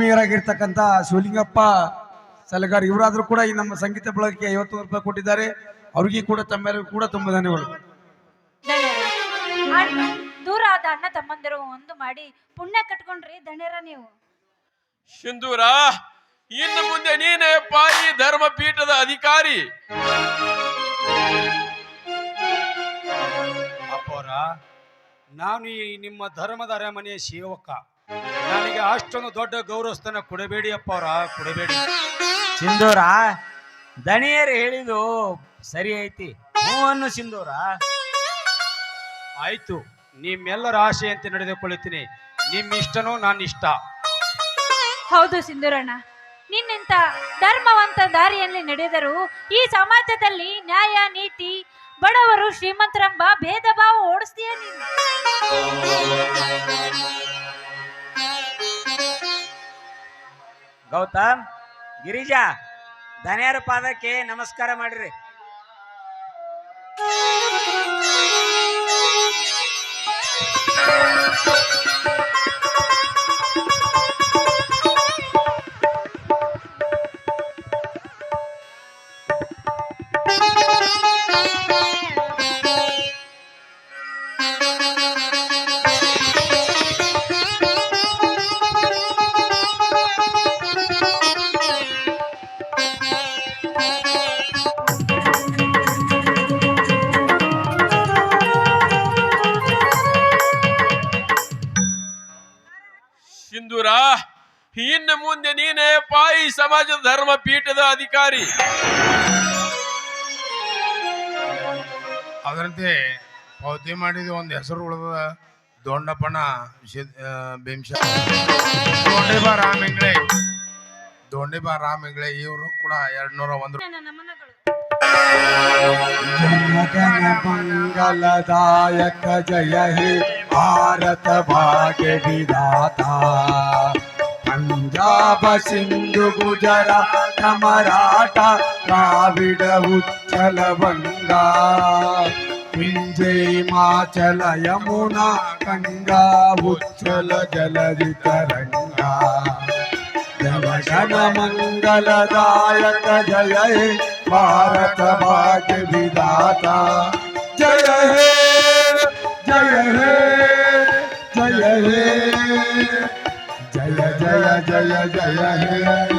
ಆತ್ಮೀಯರಾಗಿರ್ತಕ್ಕಂಥ ಶಿವಲಿಂಗಪ್ಪ ಸಲಗಾರ್ ಇವರಾದ್ರೂ ಕೂಡ ಈ ನಮ್ಮ ಸಂಗೀತ ಬಳಗಕ್ಕೆ 50 ರೂಪಾಯಿ ಕೊಟ್ಟಿದ್ದಾರೆ. ಅವ್ರಿಗೆ ಕೂಡ ತಮ್ಮೆಲ್ಲರಿಗೂ ಕೂಡ ತುಂಬಾ ಧನ್ಯವಾದ. ದೂರ ಆದ ಅಣ್ಣ ತಮ್ಮಂದಿರು ಒಂದು ಮಾಡಿ ಪುಣ್ಯ ಕಟ್ಕೊಂಡ್ರಿ ಧನ್ಯರ ನೀವು. ಸಿಂಧೂರ, ಇನ್ನು ಮುಂದೆ ನೀನೇ ಪಾಯಿ ಧರ್ಮಪೀಠದ ಅಧಿಕಾರಿ. ಅಪ್ಪವರ, ನಾನು ಈ ನಿಮ್ಮ ಧರ್ಮದ ಅರಮನೆಯ ಸೇವಕ. ನನಗೆ ಅಷ್ಟೊಂದು ದೊಡ್ಡ ಗೌರವಸ್ಥಾನ ಕೊಡಬೇಡಿ ಅಪ್ಪವರ, ಕೊಡಬೇಡಿ. ಸಿಂಧೂರ, ದಣಿಯರು ಹೇಳಿದು ಸರಿ ಐತಿ, ಹೂವನ್ನು ಸಿಂಧೂರ. ಆಯ್ತು, ನಿಮ್ಮೆಲ್ಲರ ಆಶೆಯಂತೆ ನಡೆದುಕೊಳ್ಳುತ್ತೀನಿ. ನಿಮ್ಮ ಇಷ್ಟನೋ ನನ್ನ ಇಷ್ಟ. ಹೌದು ಸಿಂಧೂರಣ್ಣ, ನಿನ್ನಿಂತ ಧರ್ಮವಂತ ದಾರಿಯಲ್ಲಿ ನಡೆದರೂ ಈ ಸಮಾಜದಲ್ಲಿ ನ್ಯಾಯ ನೀತಿ, ಬಡವರು ಶ್ರೀಮಂತರೆಂಬ ಭೇದ ಭಾವ ಓಡಿಸ್ತೀಯ ನೀನು. ಗೌತಮ್, ಗಿರಿಜಾ, ಧನ್ಯರ ಪಾದಕ್ಕೆ ನಮಸ್ಕಾರ ಮಾಡ್ರಿ. ಸಿಂಧೂರ, ಇನ್ನು ಮುಂದೆ ನೀನೇ ಪಾಯಿ ಸಮಾಜದ ಧರ್ಮ ಪೀಠದ ಅಧಿಕಾರಿ. ಅದರಂತೆ ಪಾವತಿ ಮಾಡಿದ ಒಂದು ಹೆಸರು ಉಳಿದ ದೊಂಡಪ್ಪನ ಭೀಮಶ ದೊಂಡೆಬಾ ರಾಮ್ ಹೆಂಗ್ಳೆ ಇವರು ಕೂಡ 201 ಜನ ಮಂಗಲದಾಯಕ ಜಯ ಹೇ ಭಾರತ ಭಾಗ್ಯ ವಿಧಾತ. ಪಂಜಾಬ ಸಿಂಧು ಗುಜರಾತ ಮರಾಠ ದ್ರಾವಿಡ ಉಚ್ಚಲ ಬಂಗಾ ವಿಂಧ್ಯ ಹಿಮಾಚಲ ಯಮುನಾ ಗಂಗಾ ಉಚ್ಚಲ ಜಲಧಿ ತರಂಗಾ. ಜನ ಮಂಗಲದಾಯಕ ಜಯ ಹೇ ಭಾರತ ಭಾಗ್ಯ ವಿಧಾತ. ಜಯ ಹೇ ಜಯ ಹೇ ಜಯ ಹೇ ಜಯ ಜಯ ಜಯ ಜಯ ಹೇ.